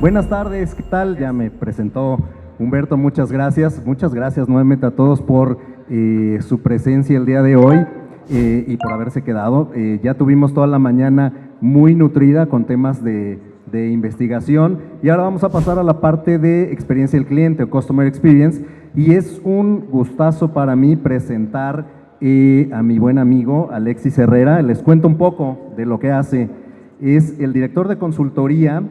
Buenas tardes, ¿qué tal? Ya me presentó Humberto, muchas gracias. Muchas gracias nuevamente a todos por su presencia el día de hoy y por haberse quedado. Ya tuvimos toda la mañana muy nutrida con temas de investigación y ahora vamos a pasar a la parte de experiencia del cliente o Customer Experience, y es un gustazo para mí presentar a mi buen amigo Alexis Herrera. Les cuento un poco de lo que hace. Es el director de consultoría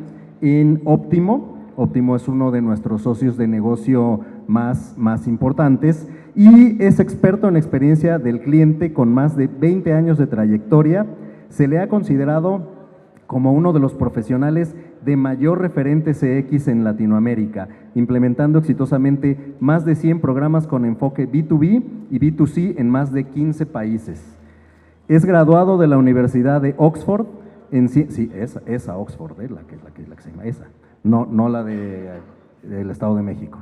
en Óptimo. Óptimo es uno de nuestros socios de negocio más importantes y es experto en experiencia del cliente con más de 20 años de trayectoria. Se le ha considerado como uno de los profesionales de mayor referente CX en Latinoamérica, implementando exitosamente más de 100 programas con enfoque B2B y B2C en más de 15 países. Es graduado de la Universidad de Oxford, esa Oxford, la que se llama esa, no la del Estado de México.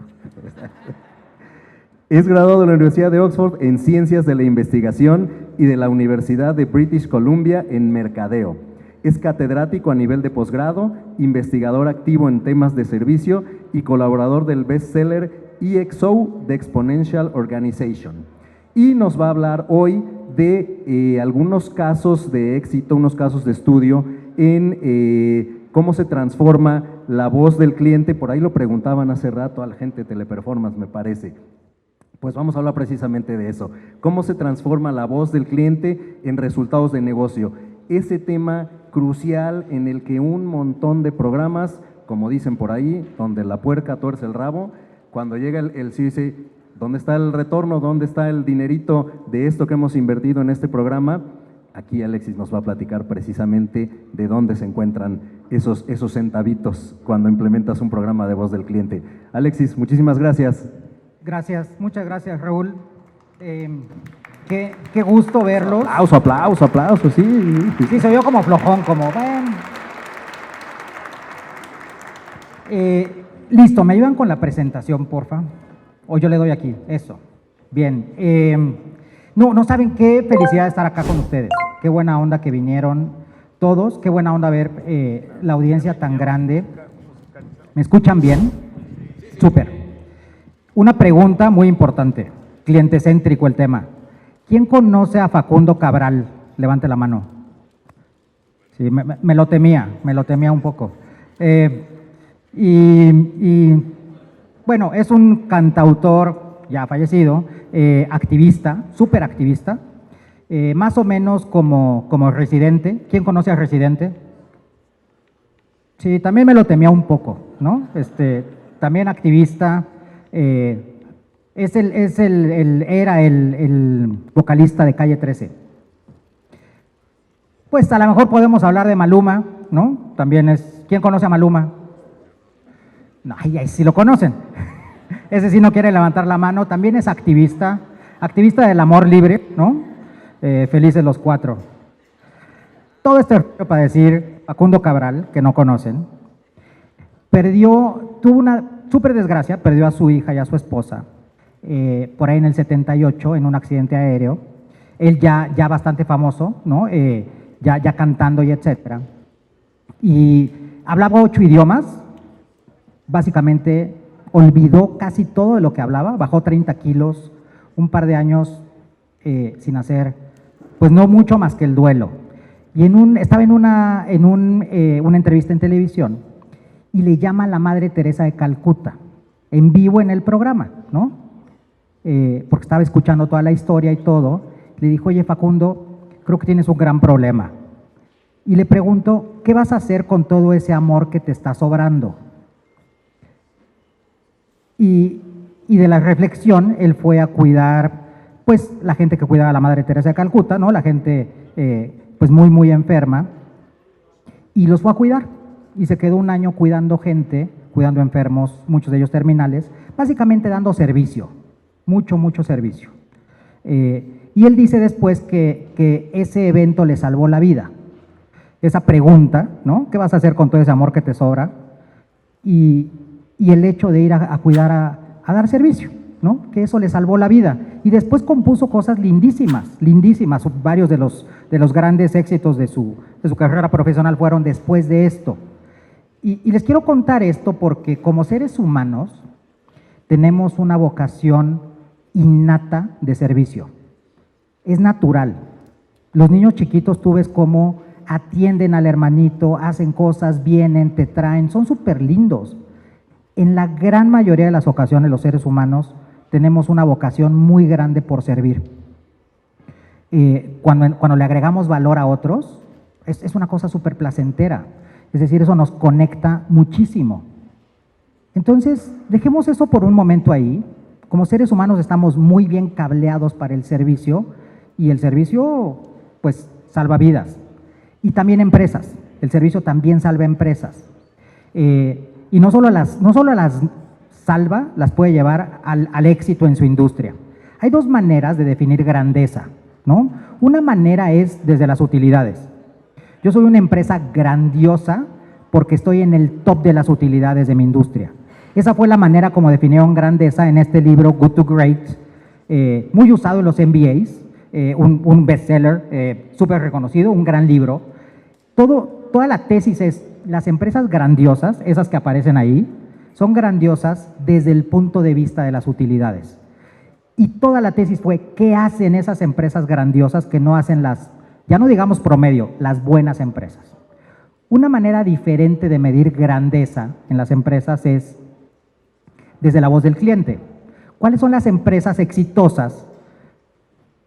Es graduado de la Universidad de Oxford en Ciencias de la Investigación y de la Universidad de British Columbia en Mercadeo. Es catedrático a nivel de posgrado, investigador activo en temas de servicio y colaborador del bestseller EXO de Exponential Organization. Y nos va a hablar hoy de algunos casos de éxito, unos casos de estudio en cómo se transforma la voz del cliente. Por ahí lo preguntaban hace rato a la gente de Teleperformance, me parece. Pues vamos a hablar precisamente de eso. Cómo se transforma la voz del cliente en resultados de negocio. Ese tema crucial en el que un montón de programas, como dicen por ahí, donde la puerca tuerce el rabo, cuando llega el sí dice, ¿dónde está el retorno? ¿Dónde está el dinerito de esto que hemos invertido en este programa? Aquí Alexis nos va a platicar precisamente de dónde se encuentran esos centavitos cuando implementas un programa de voz del cliente. Alexis, muchísimas gracias. Gracias, muchas gracias, Raúl. Qué gusto verlos. Aplauso, sí. Sí, se vio como flojón, como ven. Listo, ¿me ayudan con la presentación, porfa? O yo le doy aquí, eso. Bien. No saben qué felicidad estar acá con ustedes. Qué buena onda que vinieron todos. Qué buena onda ver la audiencia tan grande. ¿Me escuchan bien? Súper. Una pregunta muy importante. Cliente céntrico el tema. ¿Quién conoce a Facundo Cabral? Levante la mano. Sí, me lo temía un poco. Bueno, es un cantautor ya fallecido, activista, súper activista, más o menos como Residente. ¿Quién conoce a Residente? Sí, también me lo temía un poco, ¿no? También activista. Era el vocalista de Calle 13. Pues a lo mejor podemos hablar de Maluma, ¿no? También es… ¿Quién conoce a Maluma? No, ahí sí lo conocen. Ese sí no quiere levantar la mano. También es activista del amor libre, ¿no? Felices los cuatro. Todo esto para decir, Facundo Cabral, que no conocen, tuvo una súper desgracia, perdió a su hija y a su esposa, por ahí en el 78, en un accidente aéreo. Él ya bastante famoso, ¿no? Ya cantando y etcétera. Y hablaba 8 idiomas, básicamente olvidó casi todo de lo que hablaba, bajó 30 kilos, un par de años sin hacer, pues no mucho más que el duelo. Y estaba en una entrevista en televisión y le llama a la Madre Teresa de Calcuta, en vivo en el programa, ¿no? Porque estaba escuchando toda la historia y todo. Le dijo, oye Facundo, creo que tienes un gran problema. Y le pregunto, ¿qué vas a hacer con todo ese amor que te está sobrando? Y de la reflexión, él fue a cuidar, pues, la gente que cuidaba a la Madre Teresa de Calcuta, ¿no? La gente, pues, muy enferma, y los fue a cuidar. Y se quedó un año cuidando gente, cuidando enfermos, muchos de ellos terminales, básicamente dando servicio, mucho servicio. Y él dice después que ese evento le salvó la vida. Esa pregunta, ¿no? ¿Qué vas a hacer con todo ese amor que te sobra? Y el hecho de ir a cuidar, a dar servicio, ¿no? Que eso le salvó la vida. Y después compuso cosas lindísimas. Varios de los grandes éxitos de su carrera profesional fueron después de esto. Y les quiero contar esto porque como seres humanos tenemos una vocación innata de servicio. Es natural. Los niños chiquitos tú ves cómo atienden al hermanito, hacen cosas, vienen, te traen, son súper lindos. En la gran mayoría de las ocasiones los seres humanos tenemos una vocación muy grande por servir. Cuando le agregamos valor a otros, es una cosa súper placentera. Es decir, eso nos conecta muchísimo. Entonces, dejemos eso por un momento ahí. Como seres humanos estamos muy bien cableados para el servicio y el servicio, pues, salva vidas. Y también empresas. El servicio también salva empresas. Y no solo las salva, las puede llevar al éxito en su industria. Hay dos maneras de definir grandeza, ¿no? Una manera es desde las utilidades. Yo soy una empresa grandiosa porque estoy en el top de las utilidades de mi industria. Esa fue la manera como definieron grandeza en este libro, Good to Great, muy usado en los MBAs, un bestseller súper reconocido, un gran libro. Toda la tesis es, las empresas grandiosas, esas que aparecen ahí, son grandiosas desde el punto de vista de las utilidades. Y toda la tesis fue, ¿qué hacen esas empresas grandiosas que no hacen ya no digamos promedio, las buenas empresas? Una manera diferente de medir grandeza en las empresas es desde la voz del cliente. ¿Cuáles son las empresas exitosas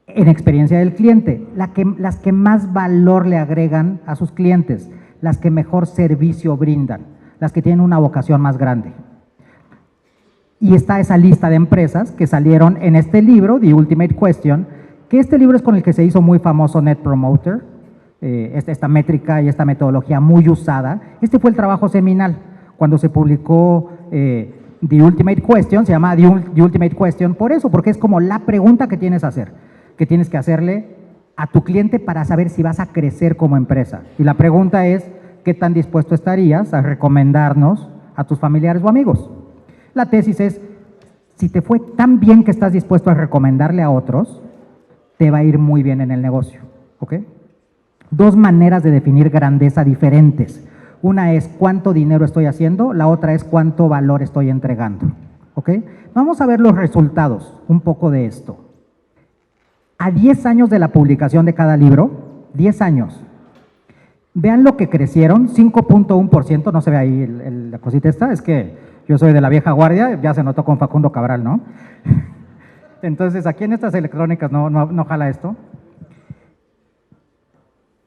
en experiencia del cliente? Las que más valor le agregan a sus clientes, las que mejor servicio brindan, las que tienen una vocación más grande. Y está esa lista de empresas que salieron en este libro, The Ultimate Question, que este libro es con el que se hizo muy famoso Net Promoter, esta métrica y esta metodología muy usada. Este fue el trabajo seminal. Cuando se publicó The Ultimate Question, se llama The Ultimate Question por eso, porque es como la pregunta que tienes que hacerle a tu cliente para saber si vas a crecer como empresa. Y la pregunta es, ¿qué tan dispuesto estarías a recomendarnos a tus familiares o amigos? La tesis es, si te fue tan bien que estás dispuesto a recomendarle a otros, te va a ir muy bien en el negocio, ¿ok? Dos maneras de definir grandeza diferentes. Una es cuánto dinero estoy haciendo, la otra es cuánto valor estoy entregando, ¿ok? Vamos a ver los resultados, un poco de esto. A 10 años de la publicación de cada libro, 10 años, vean lo que crecieron, 5.1%, no se ve ahí la cosita esta, es que yo soy de la vieja guardia, ya se notó con Facundo Cabral, ¿no? Entonces, aquí en estas electrónicas no jala esto.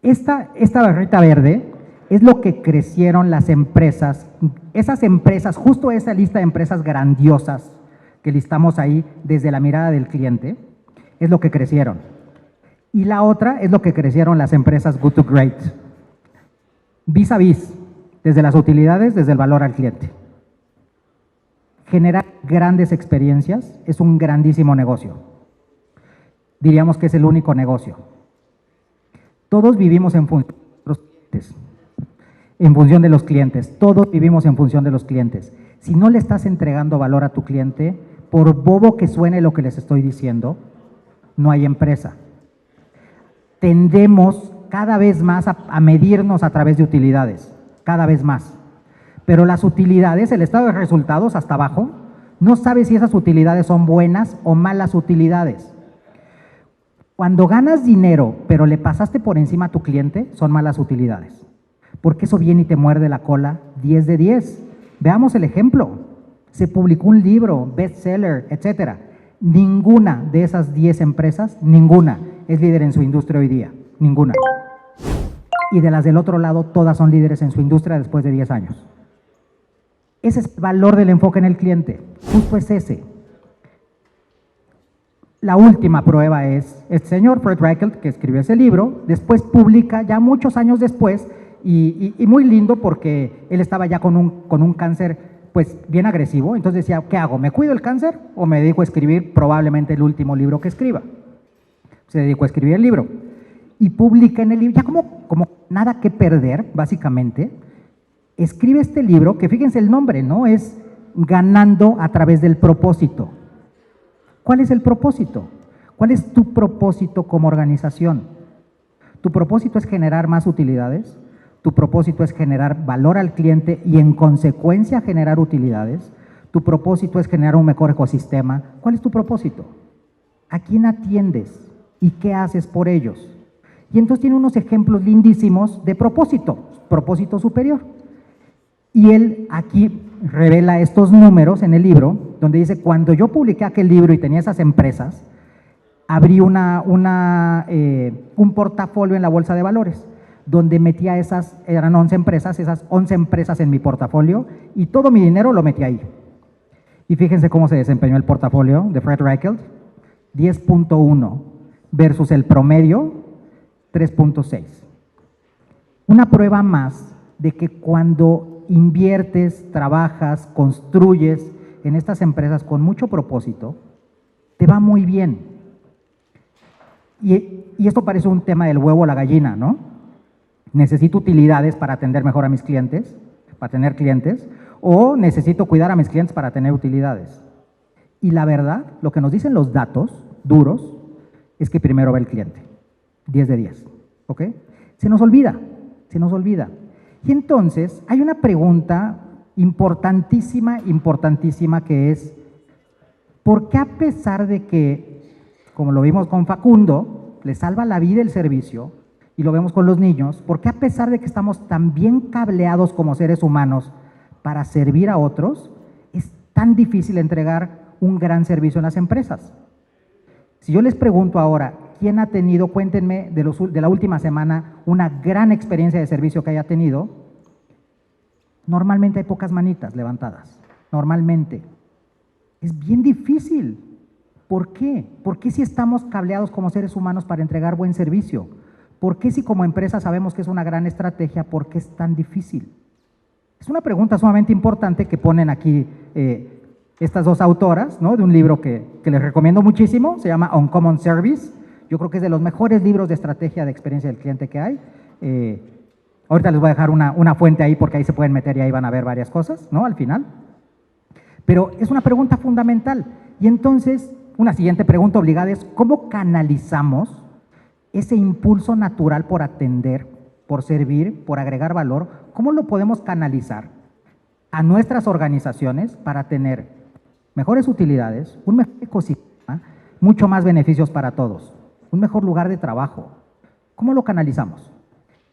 Esta barrita verde es lo que crecieron las empresas, esas empresas, justo esa lista de empresas grandiosas que listamos ahí desde la mirada del cliente, es lo que crecieron. Y la otra es lo que crecieron las empresas Good to Great. Vis a vis, desde las utilidades, desde el valor al cliente. Generar grandes experiencias es un grandísimo negocio. Diríamos que es el único negocio. Todos vivimos en función de los clientes, todos vivimos en función de los clientes. Si no le estás entregando valor a tu cliente, por bobo que suene lo que les estoy diciendo, no hay empresa. Tendemos cada vez más a medirnos a través de utilidades, cada vez más. Pero las utilidades, el estado de resultados hasta abajo, no sabes si esas utilidades son buenas o malas utilidades. Cuando ganas dinero, pero le pasaste por encima a tu cliente, son malas utilidades. Porque eso viene y te muerde la cola 10 de 10. Veamos el ejemplo. Se publicó un libro, bestseller, etcétera. Ninguna de esas 10 empresas, ninguna es líder en su industria hoy día. Ninguna. Y de las del otro lado, todas son líderes en su industria después de 10 años. Ese es el valor del enfoque en el cliente. Justo es ese. La última prueba es este señor, Fred Reichelt, que escribió ese libro, después publica, ya muchos años después, y muy lindo porque él estaba ya con un cáncer pues bien agresivo, entonces decía, ¿qué hago? ¿Me cuido el cáncer o me dedico a escribir probablemente el último libro que escriba? Se dedicó a escribir el libro y publica en el libro, ya como nada que perder, básicamente, escribe este libro, que fíjense el nombre, ¿no? Es Ganando a través del propósito. ¿Cuál es el propósito? ¿Cuál es tu propósito como organización? ¿Tu propósito es generar más utilidades? tu propósito es generar valor al cliente y en consecuencia generar utilidades, tu propósito es generar un mejor ecosistema. ¿Cuál es tu propósito? ¿A quién atiendes? ¿Y qué haces por ellos? Y entonces tiene unos ejemplos lindísimos de propósito superior. Y él aquí revela estos números en el libro, donde dice, cuando yo publiqué aquel libro y tenía esas empresas, abrí un portafolio en la bolsa de valores, donde metía eran 11 empresas, esas 11 empresas en mi portafolio, y todo mi dinero lo metí ahí. Y fíjense cómo se desempeñó el portafolio de Fred Reichelt, 10.1 versus el promedio, 3.6. Una prueba más de que cuando inviertes, trabajas, construyes en estas empresas con mucho propósito, te va muy bien. Y esto parece un tema del huevo o la gallina, ¿no? Necesito utilidades para atender mejor a mis clientes, para tener clientes, o necesito cuidar a mis clientes para tener utilidades. Y la verdad, lo que nos dicen los datos duros es que primero va el cliente, 10 de 10, ¿ok? Se nos olvida. Y entonces hay una pregunta importantísima que es, ¿por qué a pesar de que, como lo vimos con Facundo, le salva la vida el servicio, y lo vemos con los niños, ¿por qué a pesar de que estamos tan bien cableados como seres humanos para servir a otros, es tan difícil entregar un gran servicio en las empresas? Si yo les pregunto ahora, ¿quién ha tenido, cuéntenme de la última semana, una gran experiencia de servicio que haya tenido? Normalmente hay pocas manitas levantadas, normalmente. Es bien difícil. ¿Por qué? ¿Por qué si estamos cableados como seres humanos para entregar buen servicio? ¿Por qué si como empresa sabemos que es una gran estrategia, por qué es tan difícil? Es una pregunta sumamente importante que ponen aquí estas dos autoras, ¿no? De un libro que les recomiendo muchísimo, se llama Uncommon Service. Yo creo que es de los mejores libros de estrategia de experiencia del cliente que hay. Ahorita les voy a dejar una fuente ahí porque ahí se pueden meter y ahí van a ver varias cosas, ¿no? Al final. Pero es una pregunta fundamental. Y entonces, una siguiente pregunta obligada es, ¿cómo canalizamos ese impulso natural por atender, por servir, por agregar valor? ¿Cómo lo podemos canalizar a nuestras organizaciones para tener mejores utilidades, un mejor ecosistema, mucho más beneficios para todos, un mejor lugar de trabajo? ¿Cómo lo canalizamos?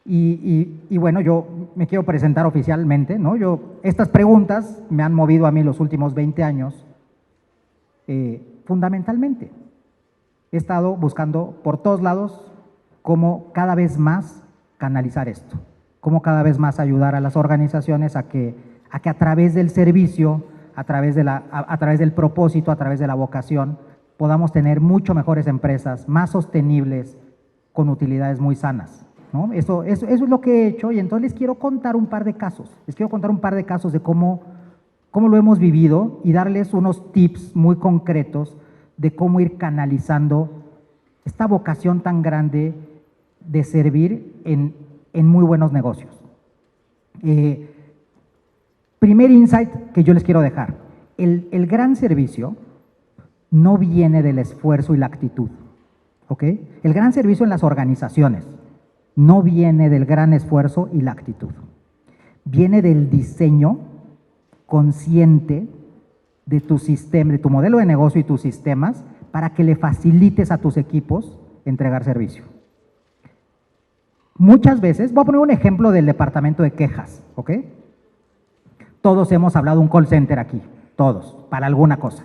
Y bueno, yo me quiero presentar oficialmente, ¿no? Estas preguntas me han movido a mí los últimos 20 años, fundamentalmente. He estado buscando por todos lados cómo cada vez más canalizar esto, cómo cada vez más ayudar a las organizaciones a que a través del servicio, a través del propósito, a través de la vocación, podamos tener mucho mejores empresas, más sostenibles, con utilidades muy sanas, ¿no? Eso es lo que he hecho, y entonces les quiero contar un par de casos. Les quiero contar un par de casos de cómo lo hemos vivido y darles unos tips muy concretos de cómo ir canalizando esta vocación tan grande de servir en muy buenos negocios. Primer insight que yo les quiero dejar: el gran servicio no viene del esfuerzo y la actitud, ¿ok? El gran servicio en las organizaciones no viene del gran esfuerzo y la actitud, viene del diseño consciente de tu sistema, de tu modelo de negocio y tus sistemas, para que le facilites a tus equipos entregar servicio. Muchas veces, voy a poner un ejemplo del departamento de quejas, ¿ok? Todos hemos hablado de un call center aquí, todos, para alguna cosa.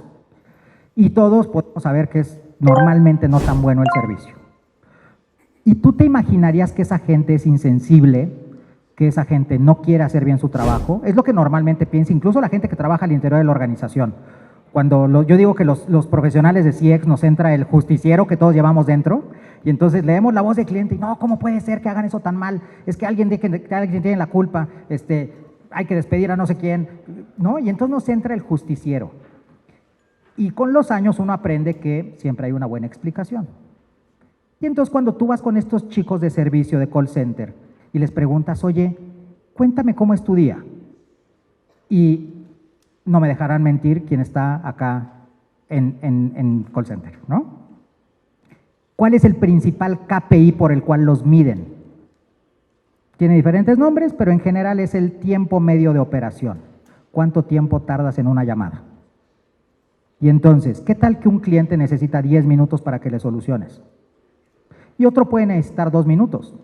Y todos podemos saber que es normalmente no tan bueno el servicio. ¿Y tú te imaginarías que esa gente es insensible, que esa gente no quiere hacer bien su trabajo? Es lo que normalmente piensa, incluso la gente que trabaja al interior de la organización. Cuando yo digo que los profesionales de CX nos entra el justiciero que todos llevamos dentro, y entonces leemos la voz del cliente y no, ¿cómo puede ser que hagan eso tan mal? Es que alguien tiene la culpa, hay que despedir a no sé quién, ¿no? Y entonces nos entra el justiciero. Y con los años uno aprende que siempre hay una buena explicación. Y entonces cuando tú vas con estos chicos de servicio de call center y les preguntas, oye, cuéntame cómo es tu día, y no me dejarán mentir quien está acá en call center, ¿no? ¿Cuál es el principal KPI por el cual los miden? Tiene diferentes nombres, pero en general es el tiempo medio de operación. ¿Cuánto tiempo tardas en una llamada? Y entonces, ¿qué tal que un cliente necesita 10 minutos para que le soluciones? Y otro puede necesitar 2 minutos.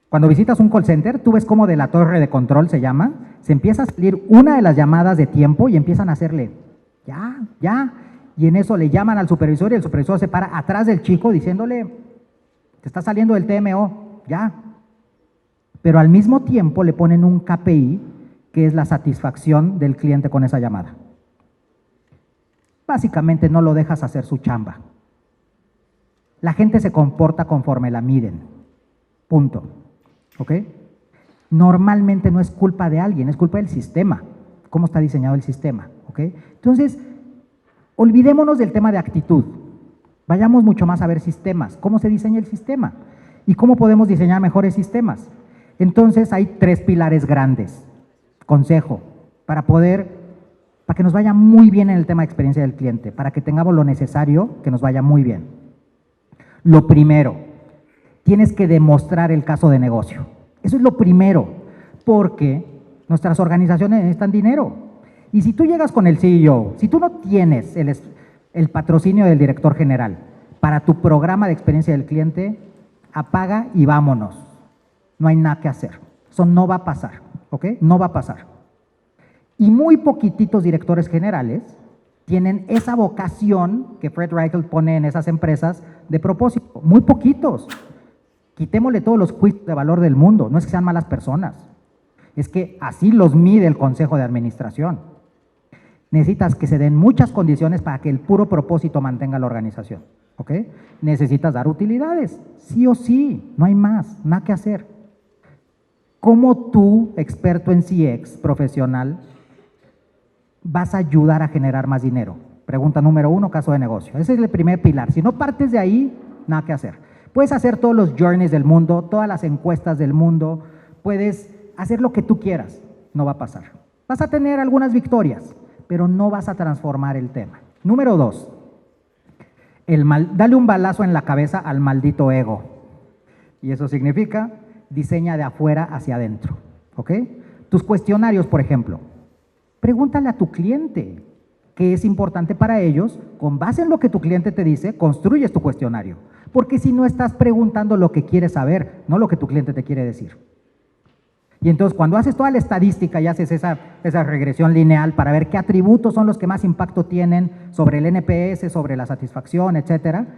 Cuando visitas un call center, tú ves cómo de la torre de control se llama, se empieza a salir una de las llamadas de tiempo y empiezan a hacerle, ya, y en eso le llaman al supervisor y el supervisor se para atrás del chico diciéndole, te está saliendo del TMO, ya. Pero al mismo tiempo le ponen un KPI, que es la satisfacción del cliente con esa llamada. Básicamente no lo dejas hacer su chamba. La gente se comporta conforme la miden. Punto. ¿Ok? Normalmente no es culpa de alguien, es culpa del sistema. ¿Cómo está diseñado el sistema? ¿Ok? Entonces, olvidémonos del tema de actitud. Vayamos mucho más a ver sistemas. ¿Cómo se diseña el sistema? ¿Y cómo podemos diseñar mejores sistemas? Entonces, hay 3 pilares grandes. Consejo, para que nos vaya muy bien en el tema de experiencia del cliente, para que tengamos lo necesario que nos vaya muy bien. Lo primero, tienes que demostrar el caso de negocio. Eso es lo primero, porque nuestras organizaciones necesitan dinero. Y si tú llegas con el CEO, si tú no tienes el patrocinio del director general para tu programa de experiencia del cliente, apaga y vámonos. No hay nada que hacer. Eso no va a pasar, ¿ok? No va a pasar. Y muy poquititos directores generales tienen esa vocación que Fred Reichel pone en esas empresas de propósito. Muy poquitos. Quitémosle todos los juicios de valor del mundo. No es que sean malas personas. Es que así los mide el Consejo de Administración. Necesitas que se den muchas condiciones para que el puro propósito mantenga la organización. ¿Ok? Necesitas dar utilidades. Sí o sí. No hay más. Nada que hacer. ¿Cómo tú, experto en CX, profesional, vas a ayudar a generar más dinero? Pregunta número 1, caso de negocio. Ese es el primer pilar. Si no partes de ahí, nada que hacer. Puedes hacer todos los journeys del mundo, todas las encuestas del mundo, puedes hacer lo que tú quieras, no va a pasar. Vas a tener algunas victorias, pero no vas a transformar el tema. Número 2, dale un balazo en la cabeza al maldito ego. Y eso significa, diseña de afuera hacia adentro. ¿Ok? Tus cuestionarios, por ejemplo. Pregúntale a tu cliente qué es importante para ellos. Con base en lo que tu cliente te dice, construyes tu cuestionario. Porque si no estás preguntando lo que quieres saber, no lo que tu cliente te quiere decir. Y entonces cuando haces toda la estadística y haces esa regresión lineal para ver qué atributos son los que más impacto tienen sobre el NPS, sobre la satisfacción, etcétera,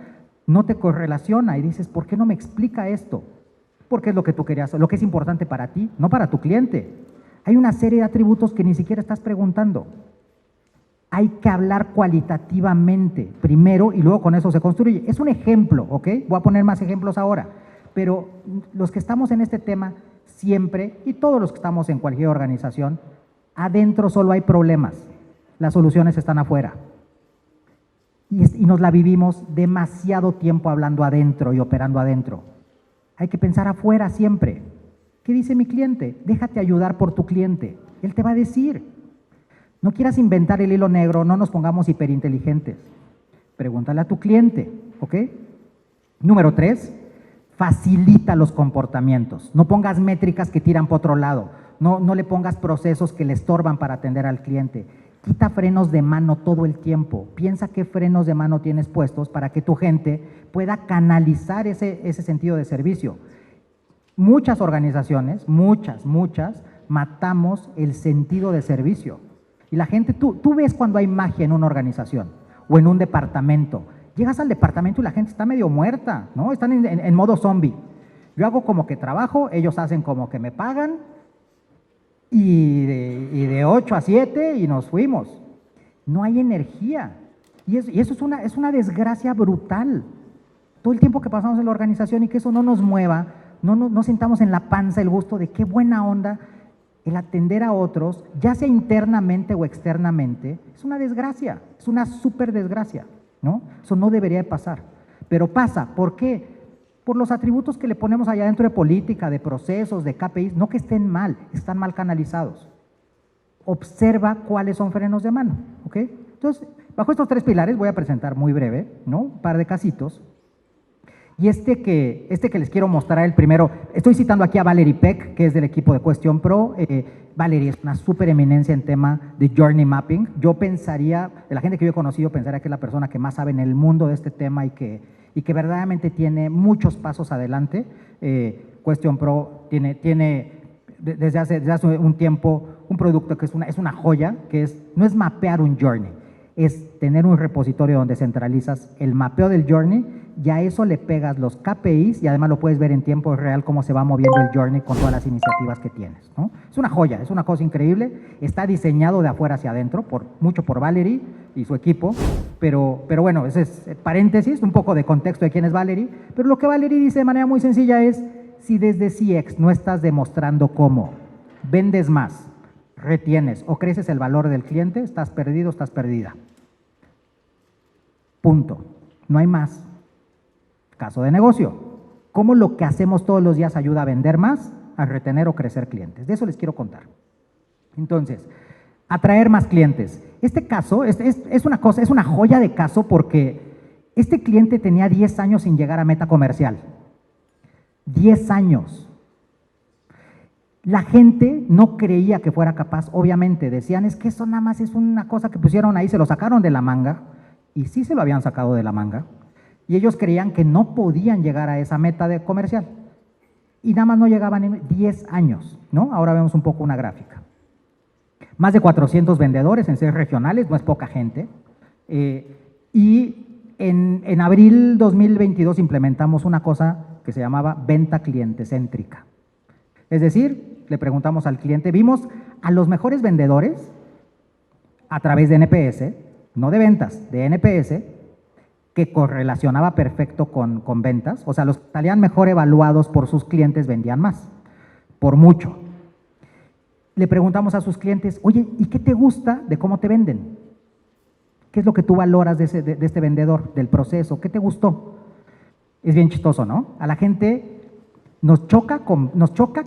no te correlaciona y dices, ¿por qué no me explica esto? Porque es lo que tú querías, lo que es importante para ti, no para tu cliente. Hay una serie de atributos que ni siquiera estás preguntando. Hay que hablar cualitativamente primero y luego con eso se construye. Es un ejemplo, ¿ok? Voy a poner más ejemplos ahora. Pero los que estamos en este tema siempre, y todos los que estamos en cualquier organización, adentro solo hay problemas. Las soluciones están afuera. Y nos la vivimos demasiado tiempo hablando adentro y operando adentro. Hay que pensar afuera siempre. ¿Qué dice mi cliente? Déjate ayudar por tu cliente. Él te va a decir. No quieras inventar el hilo negro, no nos pongamos hiperinteligentes. Pregúntale a tu cliente, ¿ok? Número 3, facilita los comportamientos. No pongas métricas que tiran por otro lado. No le pongas procesos que le estorban para atender al cliente. Quita frenos de mano todo el tiempo. Piensa qué frenos de mano tienes puestos para que tu gente pueda canalizar ese sentido de servicio. Muchas organizaciones, muchas, matamos el sentido de servicio. Y la gente, tú ves cuando hay magia en una organización o en un departamento. Llegas al departamento y la gente está medio muerta, ¿no? Están en modo zombie. Yo hago como que trabajo, ellos hacen como que me pagan y de 8 a 7 y nos fuimos. No hay energía. Y eso es una desgracia brutal. Todo el tiempo que pasamos en la organización y que eso no nos mueva, no sintamos en la panza el gusto de qué buena onda. El atender a otros, ya sea internamente o externamente, es una desgracia, es una súper desgracia, ¿no? Eso no debería de pasar, pero pasa. ¿Por qué? Por los atributos que le ponemos allá dentro de política, de procesos, de KPIs, no que estén mal, están mal canalizados. Observa cuáles son frenos de mano, ¿ok? Entonces, bajo estos 3 pilares voy a presentar muy breve, ¿no? Un par de casitos, Y este que les quiero mostrar, el primero, estoy citando aquí a Valerie Peck, que es del equipo de Question Pro. Valerie es una súper eminencia en tema de Journey Mapping. Yo pensaría, de la gente que yo he conocido, pensaría que es la persona que más sabe en el mundo de este tema y que verdaderamente tiene muchos pasos adelante. Question Pro tiene desde hace un tiempo un producto que es una joya, no es mapear un journey, es tener un repositorio donde centralizas el mapeo del journey, y a eso le pegas los KPIs y además lo puedes ver en tiempo real cómo se va moviendo el journey con todas las iniciativas que tienes, ¿no? Es una joya, es una cosa increíble, está diseñado de afuera hacia adentro, mucho por Valerie y su equipo, pero bueno, ese es paréntesis, un poco de contexto de quién es Valerie, pero lo que Valerie dice de manera muy sencilla es, si desde CX no estás demostrando cómo vendes más, retienes o creces el valor del cliente, estás perdido, estás perdida. Punto. No hay más. Caso de negocio. ¿Cómo lo que hacemos todos los días ayuda a vender más, a retener o crecer clientes? De eso les quiero contar. Entonces, atraer más clientes. Este caso es una joya de caso porque este cliente tenía 10 años sin llegar a meta comercial. 10 años. La gente no creía que fuera capaz, obviamente, decían, es que eso nada más es una cosa que pusieron ahí, se lo sacaron de la manga, y sí se lo habían sacado de la manga, y ellos creían que no podían llegar a esa meta de comercial, y nada más no llegaban en 10 años, ¿no? Ahora vemos un poco una gráfica. Más de 400 vendedores en 6 regionales, no es poca gente, y en abril 2022 implementamos una cosa que se llamaba venta cliente céntrica. Es decir, le preguntamos al cliente, vimos a los mejores vendedores a través de NPS, no de ventas, de NPS, que correlacionaba perfecto con ventas, o sea, los que salían mejor evaluados por sus clientes vendían más, por mucho. Le preguntamos a sus clientes, oye, ¿y qué te gusta de cómo te venden? ¿Qué es lo que tú valoras de este vendedor, del proceso? ¿Qué te gustó? Es bien chistoso, ¿no? A la gente nos choca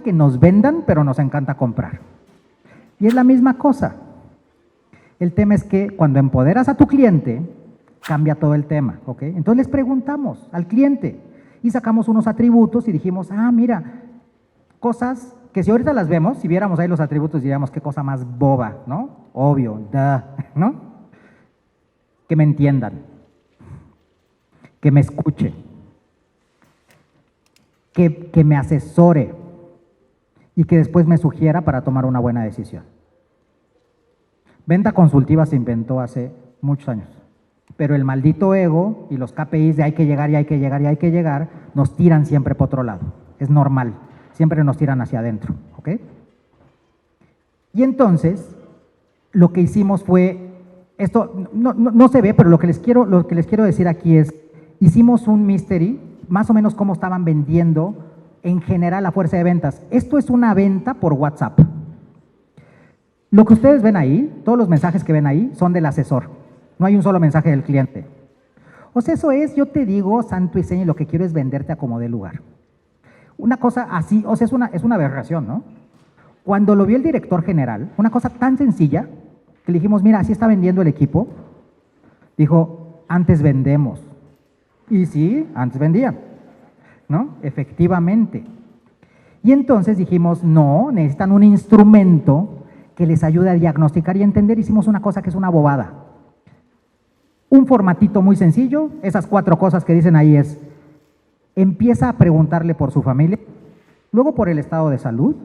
que nos vendan, pero nos encanta comprar. Y es la misma cosa. El tema es que cuando empoderas a tu cliente, cambia todo el tema, ¿ok? Entonces les preguntamos al cliente y sacamos unos atributos y dijimos, mira, cosas que si ahorita las vemos, si viéramos ahí los atributos diríamos, qué cosa más boba, ¿no? Obvio, ¿no? Que me entiendan, que me escuche, que me asesore y que después me sugiera para tomar una buena decisión. Venta consultiva se inventó hace muchos años, pero el maldito ego y los KPIs de hay que llegar y hay que llegar y hay que llegar nos tiran siempre por otro lado. Es normal, siempre nos tiran hacia adentro, ¿ok? Y entonces, lo que hicimos fue, esto no se ve, pero lo que les quiero decir aquí es, hicimos un mystery, más o menos cómo estaban vendiendo en general la fuerza de ventas. Esto es una venta por WhatsApp. Lo que ustedes ven ahí, todos los mensajes que ven ahí, son del asesor. No hay un solo mensaje del cliente. O sea, eso es, yo te digo, santo y seña, y lo que quiero es venderte a como dé lugar. Una cosa así, o sea, es una aberración, ¿no? Cuando lo vio el director general, una cosa tan sencilla, que le dijimos, mira, así está vendiendo el equipo, dijo, antes vendemos. Y sí, antes vendían, ¿no? Efectivamente. Y entonces dijimos, no, necesitan un instrumento que les ayude a diagnosticar y entender. Hicimos una cosa que es una bobada. Un formatito muy sencillo, esas 4 cosas que dicen ahí es, empieza a preguntarle por su familia, luego por el estado de salud,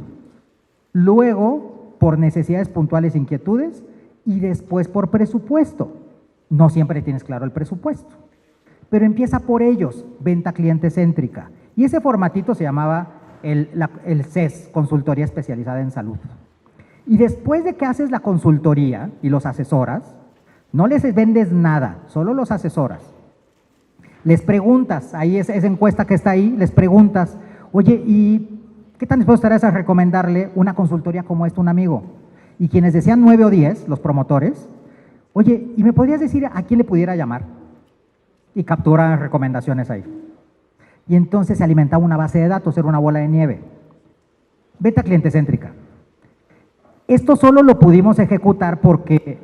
luego por necesidades puntuales e inquietudes y después por presupuesto. No siempre tienes claro el presupuesto, pero empieza por ellos, venta cliente céntrica. Y ese formatito se llamaba el CES, Consultoría Especializada en Salud. Y después de que haces la consultoría y los asesoras, no les vendes nada, solo los asesoras. Les preguntas, ahí esa encuesta que está ahí, les preguntas, oye, ¿y qué tan dispuesto estarás a recomendarle una consultoría como esta a un amigo? Y quienes decían 9 o 10, los promotores, oye, ¿y me podrías decir a quién le pudiera llamar? Y capturan recomendaciones ahí. Y entonces se alimentaba una base de datos, era una bola de nieve. Venta cliente céntrica. Esto solo lo pudimos ejecutar porque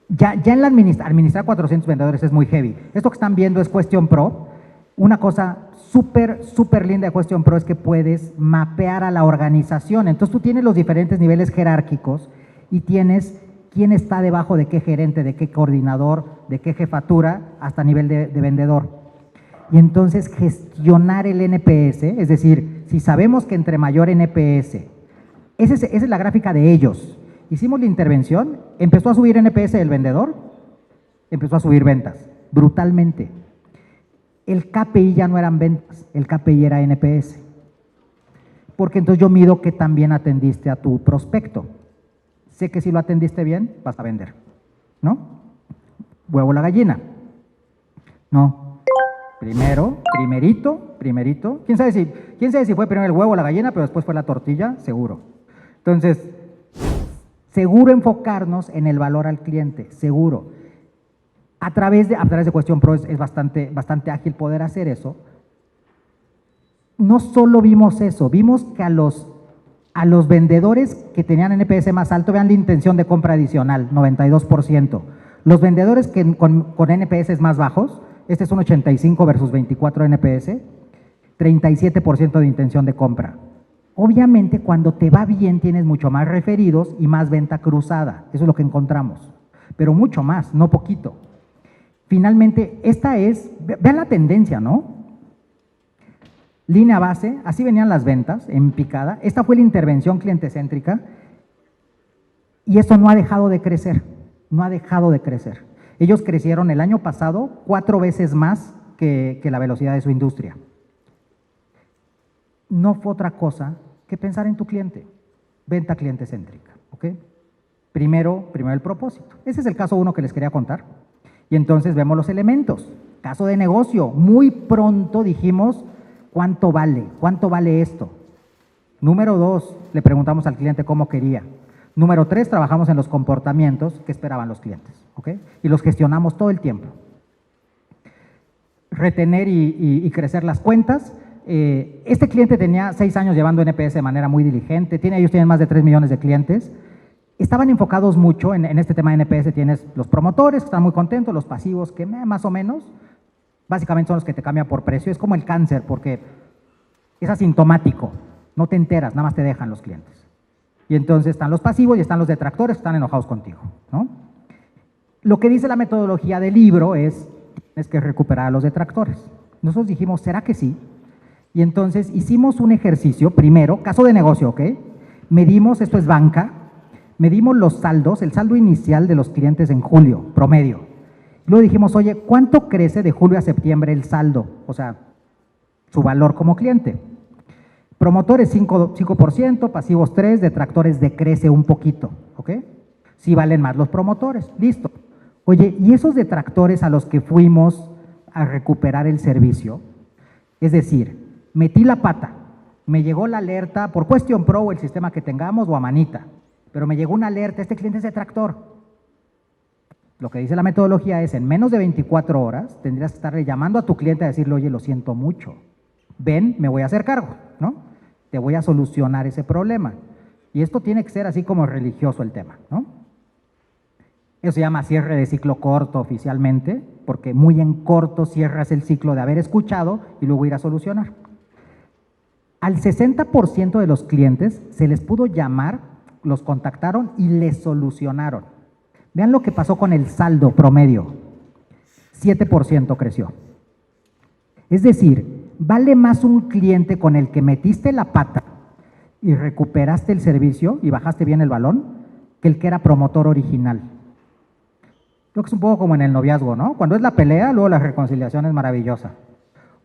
ya en la administrar 400 vendedores es muy heavy. Esto que están viendo es Question Pro. Una cosa súper linda de Question Pro es que puedes mapear a la organización. Entonces tú tienes los diferentes niveles jerárquicos y tienes quién está debajo de qué gerente, de qué coordinador, de qué jefatura, hasta nivel de vendedor. Y entonces gestionar el NPS, es decir, si sabemos que entre mayor NPS, esa es la gráfica de ellos. Hicimos la intervención, empezó a subir NPS del vendedor, empezó a subir ventas, brutalmente. El KPI ya no eran ventas, el KPI era NPS. Porque entonces yo mido que también atendiste a tu prospecto. Sé que si lo atendiste bien, vas a vender, ¿no? Huevo o la gallina. No. Primerito. ¿Quién sabe si fue primero el huevo o la gallina, pero después fue la tortilla? Seguro. Entonces, seguro enfocarnos en el valor al cliente, seguro. A través de Question Pro es bastante ágil poder hacer eso. No solo vimos eso, vimos que a los vendedores que tenían NPS más alto, vean la intención de compra adicional, 92%. Los vendedores que con NPS más bajos, este es un 85 versus 24 NPS, 37% de intención de compra. Obviamente cuando te va bien tienes mucho más referidos y más venta cruzada, eso es lo que encontramos, pero mucho más, no poquito. Finalmente, vean la tendencia, ¿no? Línea base, así venían las ventas en picada. Esta fue la intervención cliente-céntrica y esto no ha dejado de crecer, no ha dejado de crecer. Ellos crecieron el año pasado 4 veces más que la velocidad de su industria. No fue otra cosa que pensar en tu cliente, venta cliente-céntrica, ¿ok? Primero el propósito. Ese es el caso 1 que les quería contar. Y entonces vemos los elementos. Caso de negocio, muy pronto dijimos, ¿cuánto vale? ¿Cuánto vale esto? Número 2, le preguntamos al cliente cómo quería. Número 3, trabajamos en los comportamientos que esperaban los clientes, ¿ok? Y los gestionamos todo el tiempo. Retener y crecer las cuentas. Este cliente tenía 6 años llevando NPS de manera muy diligente, ellos tienen más de 3 millones de clientes. Estaban enfocados mucho en este tema de NPS, tienes los promotores que están muy contentos, los pasivos que más o menos, básicamente son los que te cambian por precio, es como el cáncer porque es asintomático, no te enteras, nada más te dejan los clientes. Y entonces están los pasivos y están los detractores que están enojados contigo, ¿no? Lo que dice la metodología del libro es, tienes que recuperar a los detractores. Nosotros dijimos, ¿será que sí? Y entonces hicimos un ejercicio, primero, caso de negocio, ¿ok? Medimos, esto es banca, medimos los saldos, el saldo inicial de los clientes en julio, promedio. Luego dijimos, oye, ¿cuánto crece de julio a septiembre el saldo? O sea, su valor como cliente. Promotores 5%, pasivos 3%, detractores decrece un poquito, ¿ok? Sí valen más los promotores, listo. Oye, ¿y esos detractores a los que fuimos a recuperar el servicio? Es decir, metí la pata, me llegó la alerta por Question Pro o el sistema que tengamos o a manita, pero me llegó una alerta, este cliente es detractor. Lo que dice la metodología es, en menos de 24 horas, tendrías que estarle llamando a tu cliente a decirle, oye, lo siento mucho, ven, me voy a hacer cargo, ¿no? Te voy a solucionar ese problema. Y esto tiene que ser así como religioso el tema, ¿no? Eso se llama cierre de ciclo corto oficialmente, porque muy en corto cierras el ciclo de haber escuchado y luego ir a solucionar. Al 60% de los clientes se les pudo llamar, los contactaron y les solucionaron. Vean lo que pasó con el saldo promedio. 7% creció. Es decir, vale más un cliente con el que metiste la pata y recuperaste el servicio y bajaste bien el balón que el que era promotor original. Creo que es un poco como en el noviazgo, ¿no? Cuando es la pelea, luego la reconciliación es maravillosa.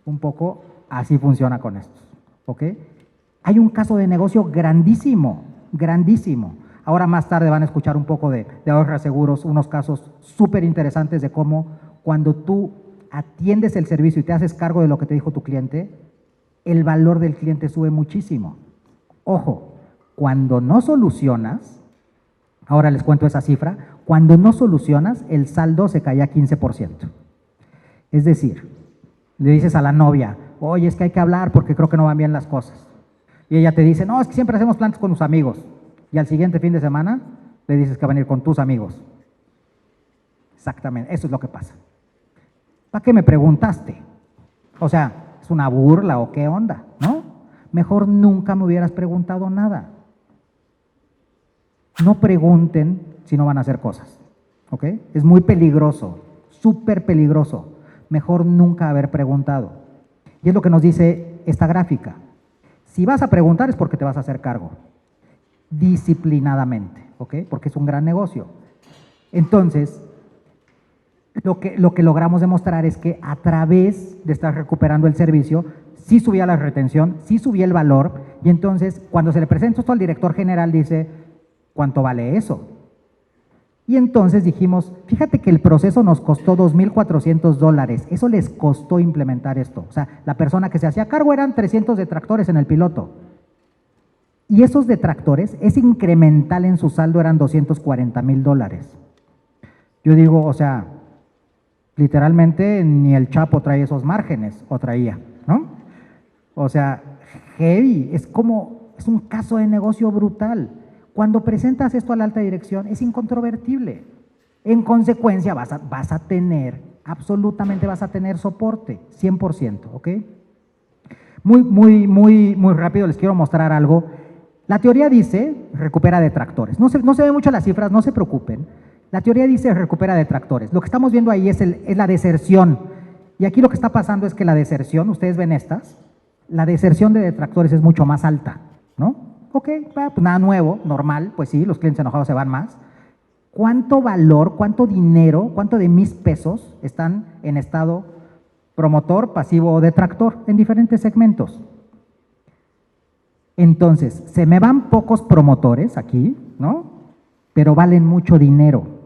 Un poco así funciona con estos, ¿ok? Hay un caso de negocio grandísimo, grandísimo. Ahora más tarde van a escuchar un poco de Ahorra Seguros, unos casos súper interesantes de cómo cuando tú atiendes el servicio y te haces cargo de lo que te dijo tu cliente, el valor del cliente sube muchísimo. Ojo, cuando no solucionas, ahora les cuento esa cifra, cuando no solucionas, el saldo se cae a 15%. Es decir, le dices a la novia, oye, es que hay que hablar porque creo que no van bien las cosas. Y ella te dice, no, es que siempre hacemos planes con los amigos. Y al siguiente fin de semana le dices que van a ir con tus amigos. Exactamente, eso es lo que pasa. ¿Para qué me preguntaste? O sea, ¿es una burla o qué onda? ¿No? Mejor nunca me hubieras preguntado nada. No pregunten si no van a hacer cosas, ¿ok? Es muy peligroso, súper peligroso. Mejor nunca haber preguntado. Y es lo que nos dice esta gráfica. Si vas a preguntar es porque te vas a hacer cargo, disciplinadamente, ¿ok? Porque es un gran negocio. Entonces, lo que logramos demostrar es que a través de estar recuperando el servicio, sí subía la retención, sí subía el valor, y entonces cuando se le presenta esto al director general dice, ¿cuánto vale eso? Y entonces dijimos, fíjate que el proceso nos costó $2,400, eso les costó implementar esto. O sea, la persona que se hacía cargo eran 300 detractores en el piloto. Y esos detractores, ese incremental en su saldo eran $240,000. Yo digo, o sea, literalmente ni el Chapo trae esos márgenes, o traía, ¿no? O sea, heavy, es un caso de negocio brutal. Cuando presentas esto a la alta dirección es incontrovertible. En consecuencia vas a tener, absolutamente vas a tener soporte, 100%, ¿ok? Muy rápido les quiero mostrar algo. La teoría dice, recupera detractores. No se ven mucho las cifras, no se preocupen. La teoría dice, recupera detractores. Lo que estamos viendo ahí es la deserción. Y aquí lo que está pasando es que la deserción, ustedes ven estas, la deserción de detractores es mucho más alta, ¿no? Ok, pues nada nuevo, normal, pues sí, los clientes enojados se van más. ¿Cuánto valor, cuánto dinero, cuánto de mis pesos están en estado promotor, pasivo o detractor en diferentes segmentos? Entonces, se me van pocos promotores aquí, ¿no? Pero valen mucho dinero.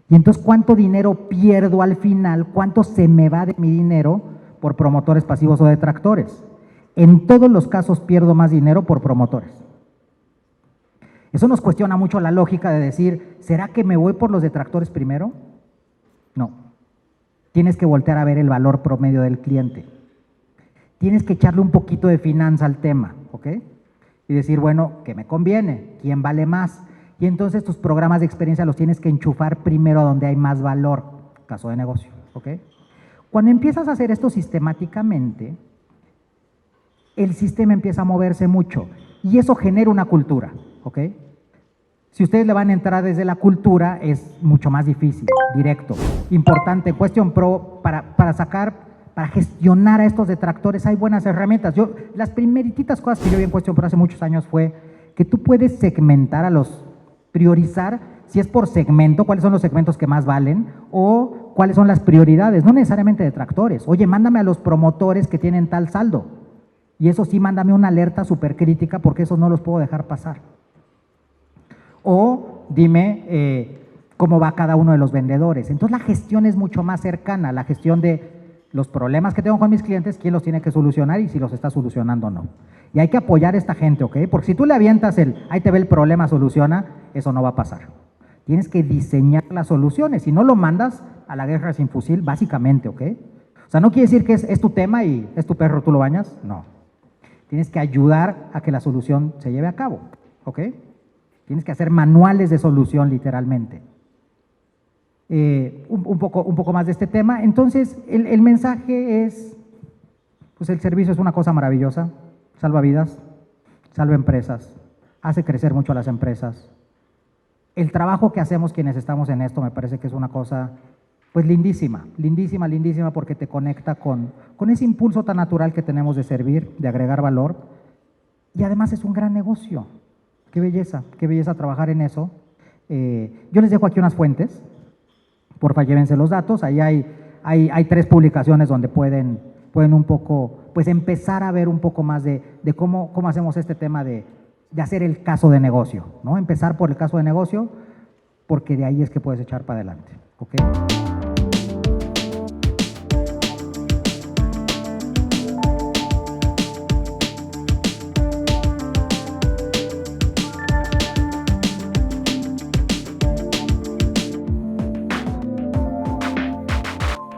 Y entonces, ¿cuánto dinero pierdo al final? ¿Cuánto se me va de mi dinero por promotores pasivos o detractores? En todos los casos pierdo más dinero por promotores. Eso nos cuestiona mucho la lógica de decir, ¿será que me voy por los detractores primero? No. Tienes que voltear a ver el valor promedio del cliente. Tienes que echarle un poquito de finanza al tema, ¿ok? Y decir, bueno, ¿qué me conviene? ¿Quién vale más? Y entonces tus programas de experiencia los tienes que enchufar primero a donde hay más valor, caso de negocio, ¿ok? Cuando empiezas a hacer esto sistemáticamente, el sistema empieza a moverse mucho y eso genera una cultura, ¿ok? Si ustedes le van a entrar desde la cultura es mucho más difícil, directo. Importante, Question Pro, para gestionar a estos detractores hay buenas herramientas. Las primeritas cosas que yo vi en Question Pro hace muchos años fue que tú puedes segmentar priorizar, si es por segmento, cuáles son los segmentos que más valen o cuáles son las prioridades, no necesariamente detractores. Oye, mándame a los promotores que tienen tal saldo. Y eso sí, mándame una alerta súper crítica porque esos no los puedo dejar pasar. O dime cómo va cada uno de los vendedores. Entonces la gestión es mucho más cercana, la gestión de los problemas que tengo con mis clientes, quién los tiene que solucionar y si los está solucionando o no. Y hay que apoyar a esta gente, ¿ok? Porque si tú le avientas ahí te ve el problema, soluciona, eso no va a pasar. Tienes que diseñar las soluciones, si no lo mandas a la guerra sin fusil, básicamente, ¿ok? O sea, no quiere decir que es tu tema y es tu perro, tú lo bañas, no. Tienes que ayudar a que la solución se lleve a cabo, ¿ok? Tienes que hacer manuales de solución, literalmente. Un poco más de este tema. Entonces, el mensaje es, pues el servicio es una cosa maravillosa, salva vidas, salva empresas, hace crecer mucho a las empresas. El trabajo que hacemos quienes estamos en esto me parece que es una cosa, pues lindísima, lindísima, lindísima, porque te conecta con ese impulso tan natural que tenemos de servir, de agregar valor, y además es un gran negocio. Qué belleza trabajar en eso. Yo les dejo aquí unas fuentes, porfa, llévense los datos, ahí hay 3 publicaciones donde pueden un poco, pues empezar a ver un poco más de cómo hacemos este tema de hacer el caso de negocio, ¿no? Empezar por el caso de negocio, porque de ahí es que puedes echar para adelante, ¿ok?